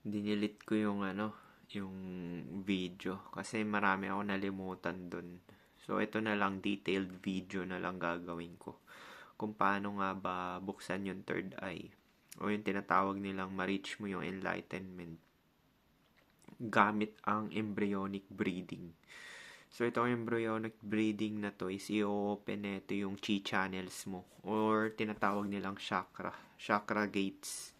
Dinilit ko yung video kasi marami ako nalimutan dun. So, ito na lang, detailed video na lang gagawin ko. Kung paano nga ba buksan yung third eye. O yung tinatawag nilang ma-reach mo yung enlightenment gamit ang embryonic breathing. So, itong embryonic breathing na to is i-open nito yung chi channels mo or tinatawag nilang chakra gates.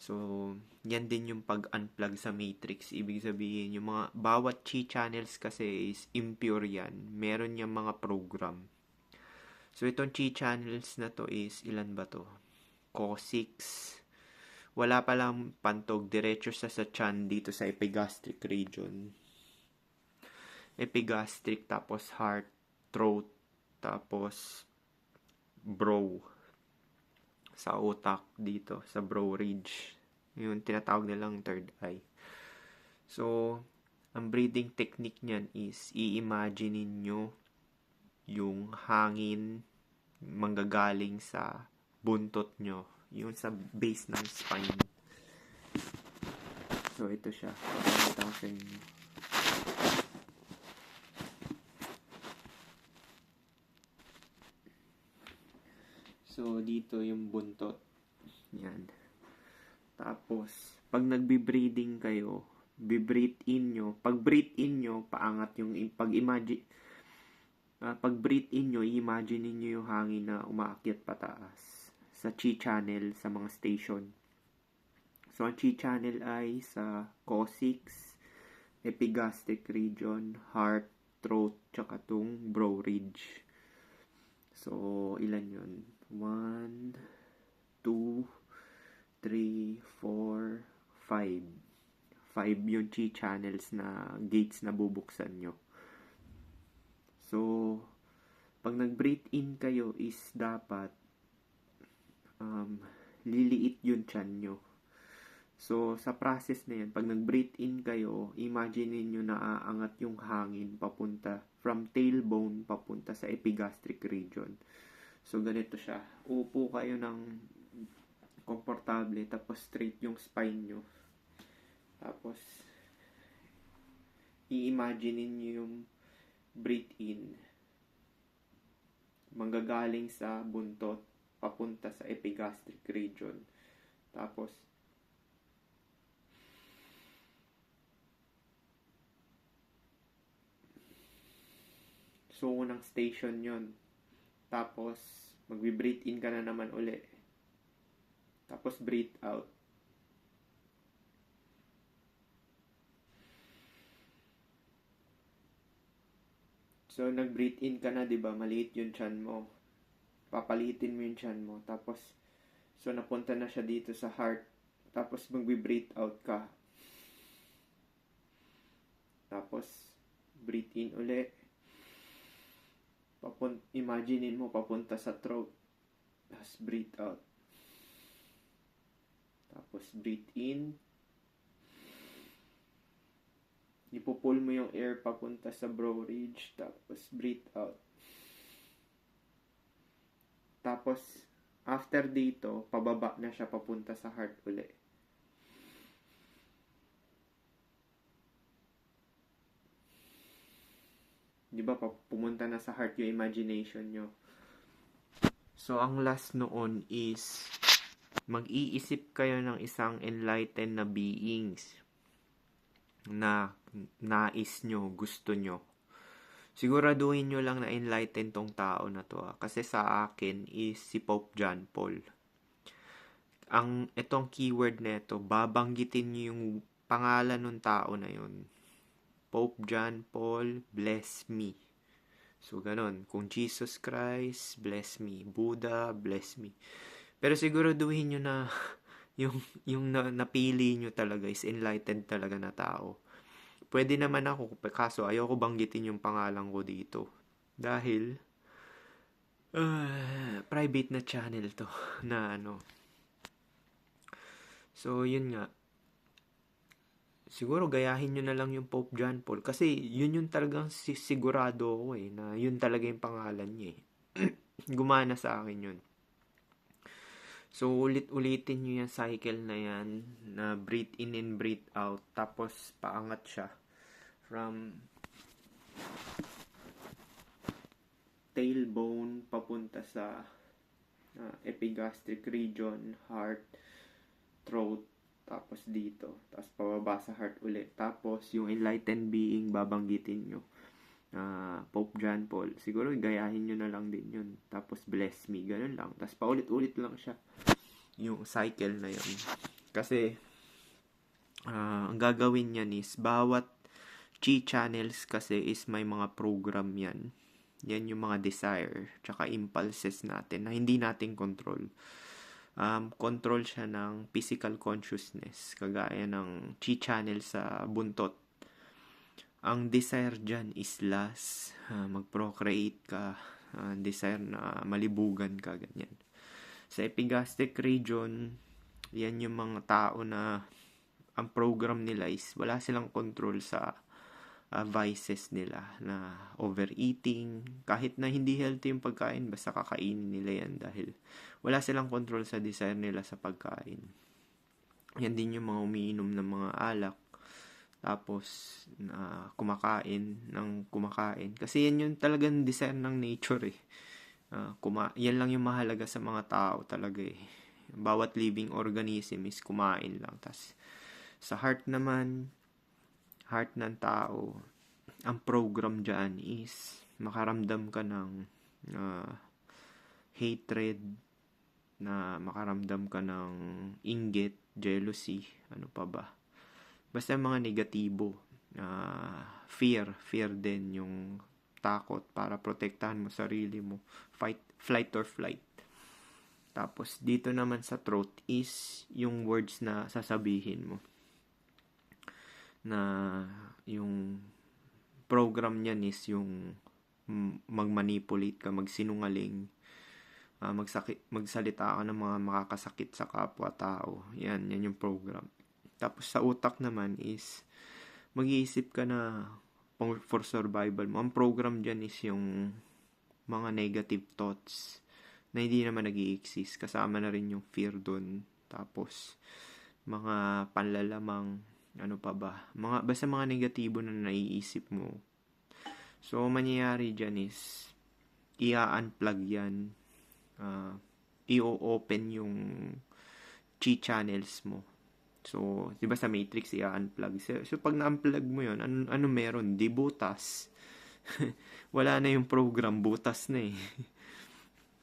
So, yan din yung pag-unplug sa matrix. Ibig sabihin, yung mga bawat chi channels kasi is impure yan. Meron yung mga program. So, itong chi channels na to is, ilan ba to? Coccyx. Wala palang pantog. Diretso sa chan dito sa epigastric region. Epigastric, tapos heart, throat, tapos brow. Sa utak dito, sa brow ridge. Yung tinatawag nilang third eye. So, ang breathing technique niyan is i-imagine nyo yung hangin manggagaling sa buntot nyo. Yung sa base ng spine. So, ito siya. Pakita ko sa inyo. So, dito yung buntot. Yan. Tapos, pag nagbi-breathing kayo, bi-breathe in nyo. Pag breathe in nyo, paangat yung, pag breathe in nyo, i-imagine niyo yung hangin na umaakyat pataas sa chi channel sa mga station. So, ang chi channel ay sa coccyx, epigastric region, heart, throat, tsaka tong brow ridge. So, ilan yun? 1, 2, 3, 4, 5. 5 yung chi channels na gates na bubuksan nyo. So, pag nag-breathe in kayo is dapat liliit yung chan nyo. So, sa process na yan, pag nag-breathe in kayo, imagine niyo na aangat yung hangin papunta from tailbone papunta sa epigastric region. So, ganito siya. Upo kayo ng komportable, tapos straight yung spine nyo. Tapos, i-imagine niyo yung breathe in. Manggagaling sa buntot, papunta sa epigastric region. Tapos, so, unang station yon. Tapos, magbi-breathe in ka na naman uli. Tapos, breathe out. So, nag-breathe in ka na, diba? Maliit yung chan mo. Papalitin mo yung chan mo. Tapos, so, napunta na siya dito sa heart. Tapos, magbi-breathe out ka. Tapos, breathe in uli. Imaginein mo papunta sa throat. Tapos breathe out. Tapos breathe in. Ipupul mo yung air papunta sa brow ridge. Tapos breathe out. Tapos after dito, pababa na siya papunta sa heart uli. Di ba, pumunta na sa heart yung imagination nyo. So, ang last noon is mag-iisip kayo ng isang enlightened na beings na nais nyo, gusto nyo. Siguraduhin nyo lang na enlightened tong tao na to. Kasi sa akin is si Pope John Paul. Itong keyword na ito, babanggitin nyo yung pangalan ng tao na yun. Pope John Paul, bless me. So, ganon. Kung Jesus Christ, bless me. Buddha, bless me. Pero siguraduhin nyo na yung napili nyo talaga is enlightened talaga na tao. Pwede naman ako, kaso ayoko banggitin yung pangalan ko dito. Dahil, private na channel to na ano. So, yun nga. Siguro gayahin nyo na lang yung Pope John Paul. Kasi yun yung talagang sigurado ko na yun talaga yung pangalan niya Gumana sa akin yun. So, ulit-ulitin nyo yung cycle na yan, na breathe in and breathe out, tapos paangat siya from tailbone papunta sa epigastric region, heart, throat, tapos dito, tapos pababa sa heart ulit. Tapos yung enlightened being babanggitin nyo, Pope John Paul, siguro gayahin nyo na lang din yun, tapos bless me, ganun lang, tapos paulit-ulit lang siya yung cycle na yun. Kasi ang gagawin niyan is bawat chi channels kasi is may mga program yan. Yan yung mga desire tsaka impulses natin na hindi natin control. Control siya ng physical consciousness, kagaya ng chi channel sa buntot. Ang desire dyan is lust, mag-procreate ka, desire na malibugan ka, ganyan. Sa epigastric region, yan yung mga tao na ang program nila is wala silang control sa vices nila, na overeating, kahit na hindi healthy yung pagkain, basta kakainin nila yan dahil wala silang control sa desire nila sa pagkain. Yan din yung mga umiinom ng mga alak, tapos kumakain kasi yan yung talagang desire ng nature eh. Yan lang yung mahalaga sa mga tao talaga eh. Bawat living organism is kumain lang. Tas sa heart naman, heart ng tao, ang program dyan is makaramdam ka ng hatred, na makaramdam ka ng inggit, jealousy, ano pa ba, basta mga negatibo. Fear din, yung takot, para protektahan mo sarili mo, flight or flight. Tapos dito naman sa throat is yung words na sasabihin mo, na yung program niyan is yung magmanipulate ka, magsinungaling, magsalita ka ng mga makakasakit sa kapwa-tao. Yan yung program. Tapos sa utak naman is mag-iisip ka na for survival mo. Ang program dyan is yung mga negative thoughts na hindi naman nag-i-exist. Kasama na rin yung fear dun. Tapos mga panlalamang, ano pa ba, basta mga negatibo na naiisip mo. So mangyayari dyan is i-unplug yan, i-open yung chi channels mo. So, di ba sa Matrix, i-unplug. So, pag na-unplug mo yun, ano meron? Di butas. Wala na yung program, butas na eh.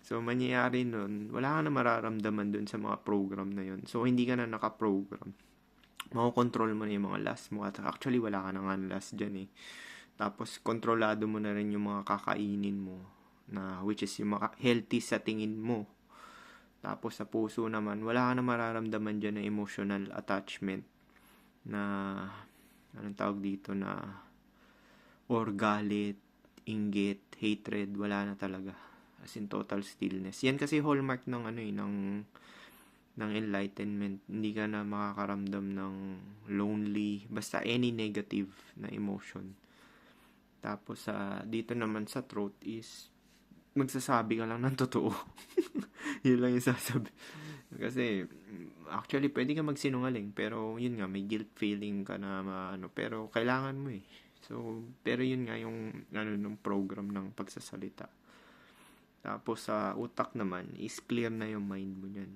So, mangyayari nun, wala ka na mararamdaman dun sa mga program na yun. So, hindi ka na naka-program. Makokontrol mo na yung mga lust mo. At actually, wala ka na nga lust dyan eh. Tapos, kontrolado mo na rin yung mga kakainin mo, na which is yung healthy sa tingin mo. Tapos sa puso naman, wala ka na mararamdaman dyan na emotional attachment, na anong tawag dito, na or galit, inggit, hatred, wala na talaga. As in total stillness. Yan kasi hallmark ng ng enlightenment. Hindi ka na makakaramdam ng lonely, basta any negative na emotion. Tapos dito naman sa throat is magsasabi ka lang ng totoo. Yun lang yung sasabi. Kasi actually pwede ka magsinungaling, pero yun nga, may guilt feeling ka na pero kailangan mo eh. So, pero yun nga yung nung program ng pagsasalita. Tapos sa utak naman is clear na yung mind mo niyan.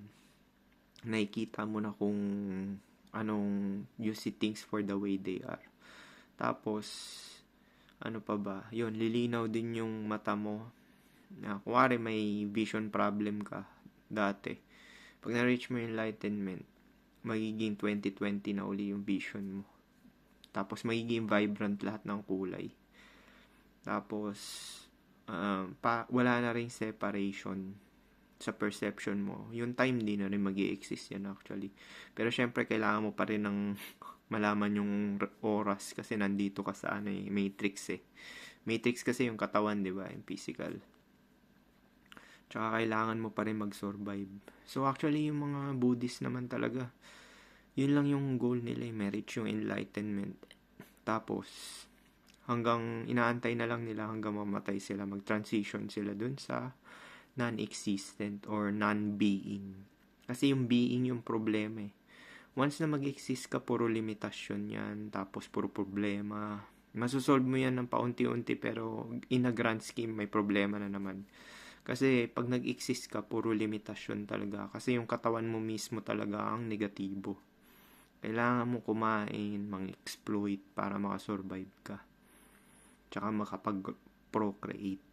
Nakikita mo na kung anong, you see things for the way they are. Tapos ano pa ba? Yun, lilinaw din yung mata mo. Kuwari may vision problem ka dati. Pag na-reach mo yung enlightenment, magiging 20/20 na uli yung vision mo. Tapos magiging vibrant lahat ng kulay. Tapos wala na ring separation sa perception mo. Yung time din na rin mag-i-exist yan actually. Pero syempre kailangan mo pa rin ng malaman yung oras, kasi nandito ka sa matrix eh. Matrix kasi yung katawan, di ba? Yung physical. Tsaka kailangan mo pa rin mag-survive. So actually yung mga Buddhist naman talaga, yun lang yung goal nila, ma-reach yung enlightenment. Tapos hanggang inaantay na lang nila hanggang mamatay sila, mag-transition sila dun sa non-existent or non-being. Kasi yung being yung problema eh. Once na mag-exist ka, puro limitasyon yan, tapos puro problema. Masosolve mo yan ng paunti-unti, pero in a grand scheme, may problema na naman. Kasi pag nag-exist ka, puro limitasyon talaga. Kasi yung katawan mo mismo talaga ang negatibo. Kailangan mo kumain, mang-exploit para makasurvive ka. Tsaka makapag-procreate.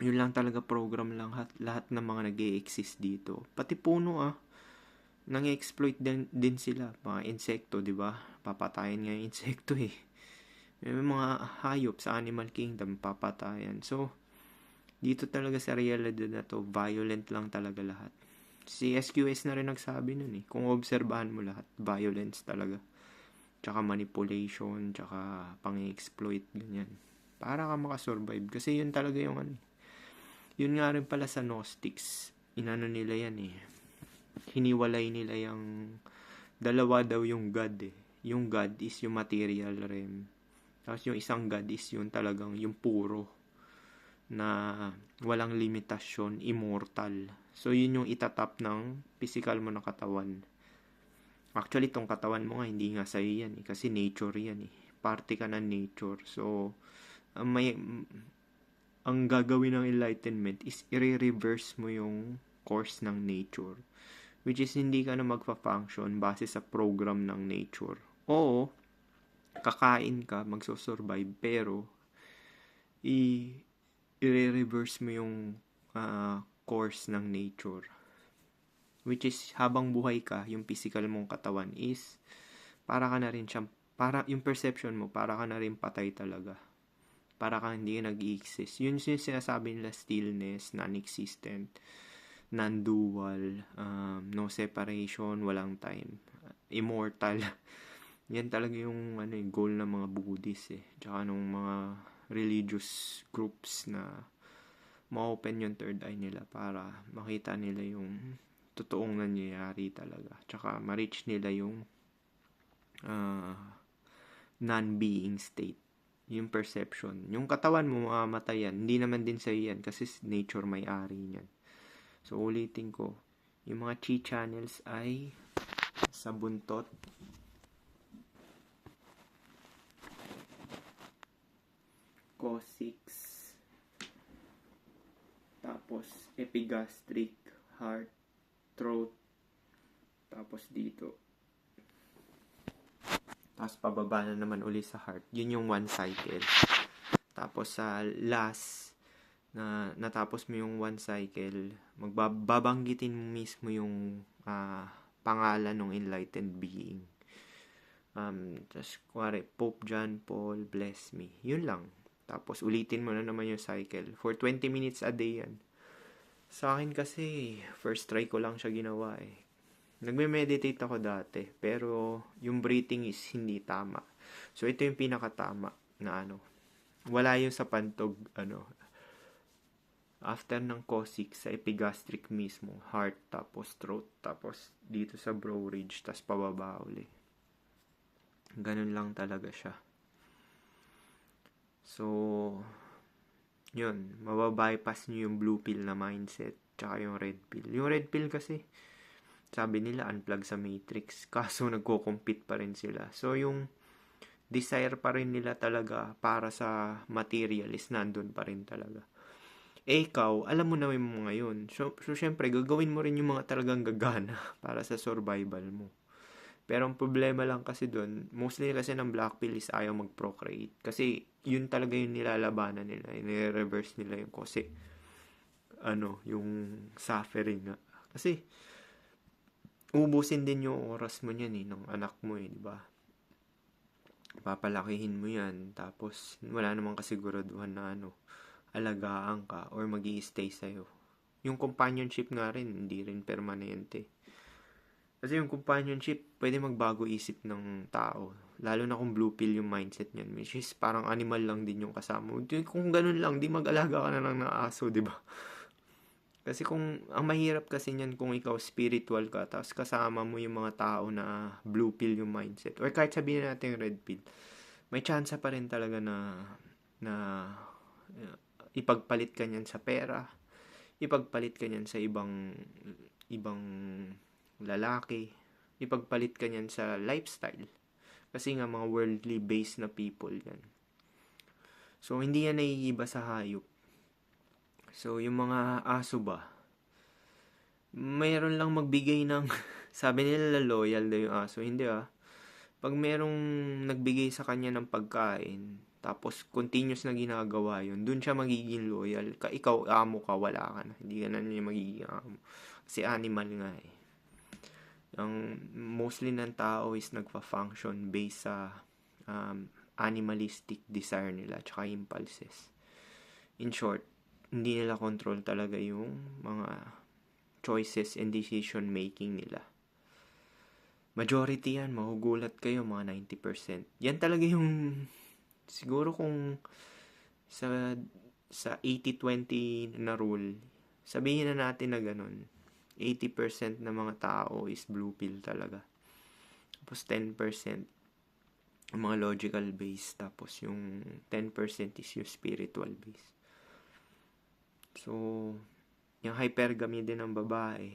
Yun lang talaga program lang lahat ng mga nag-e-exist dito. Pati puno nang-exploit din sila. Mga insekto, di ba? Papatayan nga yung insekto eh. May mga hayop sa Animal Kingdom, papatayan. So, dito talaga sa realidad na to, violent lang talaga lahat. Si SQS na rin nagsabi nun eh. Kung obserbahan mo lahat, violence talaga. Tsaka manipulation, tsaka pang-exploit, ganyan. Para ka makasurvive. Kasi yun talaga yung ano. Yun nga rin pala sa Gnostics. Inano nila yan eh. Hiniwalay nila yung dalawa daw yung God eh. Yung God is yung material realm. Tapos yung isang God is yung talagang yung puro na walang limitasyon, immortal. So yun yung itatap ng physical mo na katawan. Actually, tong katawan mo nga, hindi nga sa'yo yan eh. Kasi nature yan eh. Parte ka ng nature. So, ang gagawin ng enlightenment is i-reverse mo yung course ng nature. Which is, hindi ka na magpa-function base sa program ng nature. Oo, kakain ka, magsosurvive, pero i-reverse mo yung course ng nature. Which is, habang buhay ka, yung physical mong katawan is, para ka na rin siyang, yung perception mo, para ka na rin patay talaga. Para ka hindi nag-i-exist. Yun yung sinasabi nila, stillness, non-existent, non-dual, no separation, walang time, immortal. Yan talaga yung goal ng mga Buddhist eh. Tsaka nung mga religious groups na ma-open yung third eye nila para makita nila yung totoong nangyayari talaga. Tsaka ma-reach nila yung non-being state. Yung perception. Yung katawan mo mamamatay yan. Hindi naman din sa'yo yan kasi nature may-ari niyan. So, ulitin ko. Yung mga chi channels ay sa buntot, coccyx, tapos epigastric, heart, throat, tapos dito. Tapos pababa na naman uli sa heart. Yun yung one cycle. Tapos sa last, na natapos mo yung one cycle, magbabanggitin mo mismo yung pangalan ng enlightened being. Tapos kuwari, Pope John Paul, bless me. Yun lang. Tapos ulitin mo na naman yung cycle. For 20 minutes a day yan. Sa akin kasi, first try ko lang siya ginawa eh. Nagme-meditate ako dati, pero yung breathing is hindi tama. So, ito yung pinakatama na wala yung sa pantog, after ng coccyx, sa epigastric mismo, heart, tapos throat, tapos dito sa brow ridge, tapos pababa uli. Ganun lang talaga siya. So, yun, mababypass nyo yung blue pill na mindset, tsaka yung red pill. Yung red pill kasi, sabi nila, unplug sa matrix. Kaso, nagko-compete pa rin sila. So, yung desire pa rin nila talaga para sa material is nandun pa rin talaga. Ikaw, alam mo na yung mga yun. So, syempre, gagawin mo rin yung mga talagang gagana para sa survival mo. Pero ang problema lang kasi doon, mostly kasi ng black pill is ayaw mag-procreate. Kasi, yun talaga yung nilalabanan nila. I-reverse nila yung kasi, yung suffering nga. Kasi, ubusin din yung oras mo niyan ng anak mo di ba? Papalakihin mo yan, tapos wala namang kasiguraduhan na alagaan ka or magi-stay sa'yo. Yung companionship nga rin, hindi rin permanente. Kasi yung companionship, pwede magbago isip ng tao. Lalo na kung blue pill yung mindset niyan, which is parang animal lang din yung kasama. Kung ganun lang, di mag-alaga ka na lang ng aso, di ba? Kasi ang mahirap kasi niyan kung ikaw spiritual ka, tapos kasama mo yung mga tao na blue pill yung mindset. Or kahit sabihin natin red pill, may chance pa rin talaga na ipagpalit ka niyan sa pera, ipagpalit ka niyan sa ibang ibang lalaki. Ipagpalit ka niyan sa lifestyle. Kasi nga mga worldly based na people yan. So, hindi yan naiiba sa hayop. So, yung mga aso ba, mayroon lang magbigay ng, sabi nila loyal daw yung aso. Hindi Pag merong nagbigay sa kanya ng pagkain, tapos continuous na ginagawa yun, dun siya magiging loyal. Ikaw, amo ka, wala ka na. Hindi ka na niya magiging amo. Kasi animal nga eh. Ang mostly ng tao is nagpa-function based sa animalistic desire nila tsaka impulses. In short, hindi nila control talaga yung mga choices and decision making nila. Majority yan, mahugulat kayo mga 90%. Yan talaga yung siguro kung sa 80-20 na rule, sabihin na natin na ganun. 80% ng mga tao is blue pill talaga. Tapos 10% ang mga logical based, tapos yung 10% is yung spiritual based. So, yung hypergamy din ng babae,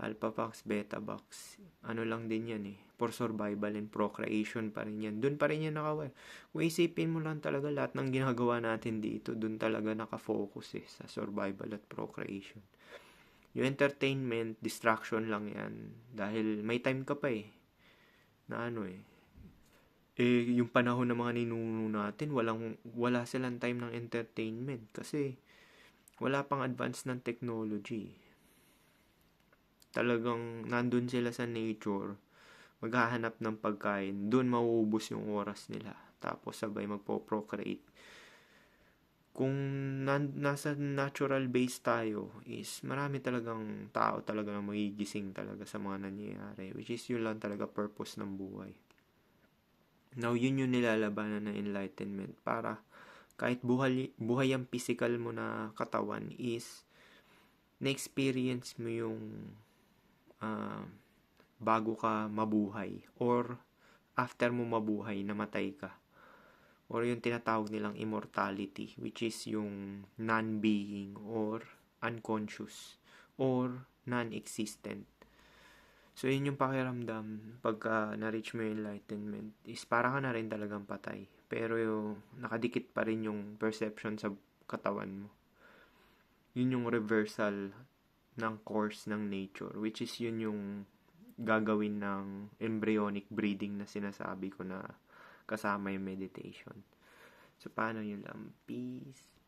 alpha fox, beta box, ano lang din yan for survival and procreation pa rin yan. Doon pa rin yan nakawal. Kung isipin mo lang talaga lahat ng ginagawa natin dito, doon talaga nakafocus sa survival at procreation. Yung entertainment, distraction lang yan. Dahil may time ka pa na yung panahon ng mga ninuno natin, wala silang time ng entertainment. Kasi, wala pang advance ng technology. Talagang nandun sila sa nature, maghahanap ng pagkain, doon mauubos yung oras nila. Tapos sabay magpo-procreate. Kung nasa natural base tayo, is marami talagang tao talaga na magigising talaga sa mga nangyayari. Which is yun lang talaga purpose ng buhay. Now, yun yung nilalabanan ng enlightenment para kahit buhay ang physical mo na katawan is na-experience mo yung bago ka mabuhay or after mo mabuhay, namatay ka. Or yung tinatawag nilang immortality, which is yung non-being or unconscious or non-existent. So, yun yung pakiramdam pagka na-reach mo yung enlightenment is parang ka na rin talagang patay. Pero nakadikit pa rin yung perception sa katawan mo. Yun yung reversal ng course ng nature, which is yun yung gagawin ng embryonic breeding na sinasabi ko na kasama yung meditation. So, paano yun lang? Peace.